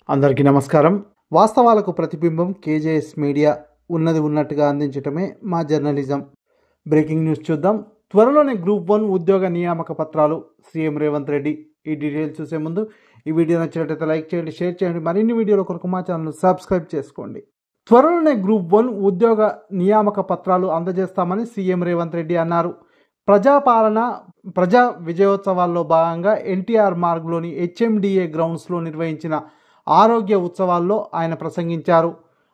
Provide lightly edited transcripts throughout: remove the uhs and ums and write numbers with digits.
అందరికీ నమస్కారం. వాస్తవాలకు ప్రతిబింబం కేజేఎస్ మీడియా ఉన్నది ఉన్నట్టుగా అందించటమే మా జర్నలిజం. బ్రేకింగ్ న్యూస్ చూద్దాం. త్వరలోనే గ్రూప్ 1 ఉద్యోగ నియామక పత్రాలు సీఎం రేవంత్ రెడ్డి. ఈ డీటెయిల్స్ చూసే ముందు ఈ వీడియో నచ్చినట్లయితే లైక్ చేయండి, షేర్ చేయండి. మరిన్ని వీడియోల కొరకు మా ఛానల్ సబ్స్క్రైబ్ చేసుకోండి. త్వరలోనే గ్రూప్ 1 ఉద్యోగ నియామక పత్రాలు అందజేస్తామని సీఎం రేవంత్ రెడ్డి అన్నారు. ప్రజాపాలన ప్రజా విజయోత్సవాల్లో భాగంగా ఎన్టీఆర్ మార్గ్లోని హెచ్ఎండిఏ గ్రౌండ్స్లో నిర్వహించిన ఆరోగ్య ఉత్సవాల్లో ఆయన ప్రసంగించారు.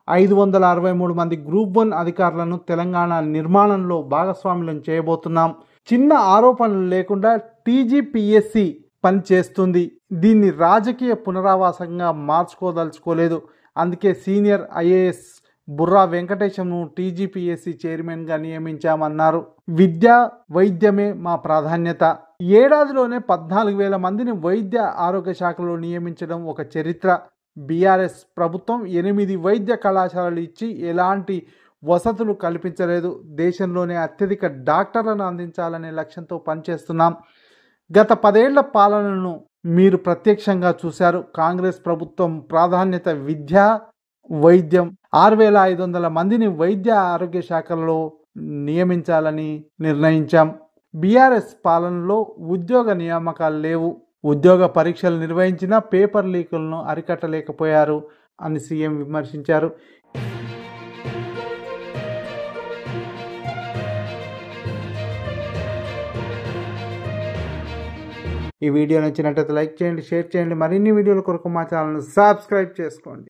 563 మంది గ్రూప్ 1 అధికారులను తెలంగాణ నిర్మాణంలో భాగస్వాములను చేయబోతున్నాం. చిన్న ఆరోపణలు లేకుండా టీజీపీఎస్సీ పనిచేస్తుంది. దీన్ని రాజకీయ పునరావాసంగా మార్చుకోదలుచుకోలేదు. అందుకే సీనియర్ ఐఏఎస్ బుర్రా వెంకటేశంను టీజీపీఎస్సీ చైర్మన్గా నియమించామన్నారు. విద్య, వైద్యమే మా ప్రాధాన్యత. ఏడాదిలోనే 14,000 మందిని వైద్య ఆరోగ్య శాఖలో నియమించడం ఒక చరిత్ర. బీఆర్ఎస్ ప్రభుత్వం 8 వైద్య కళాశాలలు ఇచ్చి ఎలాంటి వసతులు కల్పించలేదు. దేశంలోనే అత్యధిక డాక్టర్లను అందించాలనే లక్ష్యంతో పనిచేస్తున్నాం. గత 10 ఏళ్ల పాలనను మీరు ప్రత్యక్షంగా చూశారు. కాంగ్రెస్ ప్రభుత్వం ప్రాధాన్యత విద్య, వైద్యం. 6,500 మందిని వైద్య ఆరోగ్య శాఖల్లో నియమించాలని నిర్ణయించాం. బీఆర్ఎస్ పాలనలో ఉద్యోగ నియామకాలు లేవు. ఉద్యోగ పరీక్షలు నిర్వహించిన పేపర్ లీకులను అరికట్టలేకపోయారు అని సీఎం విమర్శించారు. ఈ వీడియో నచ్చినట్లయితే లైక్ చేయండి, షేర్ చేయండి. మరిన్ని వీడియోల కొరకు మా ఛానల్ను సబ్స్క్రైబ్ చేసుకోండి.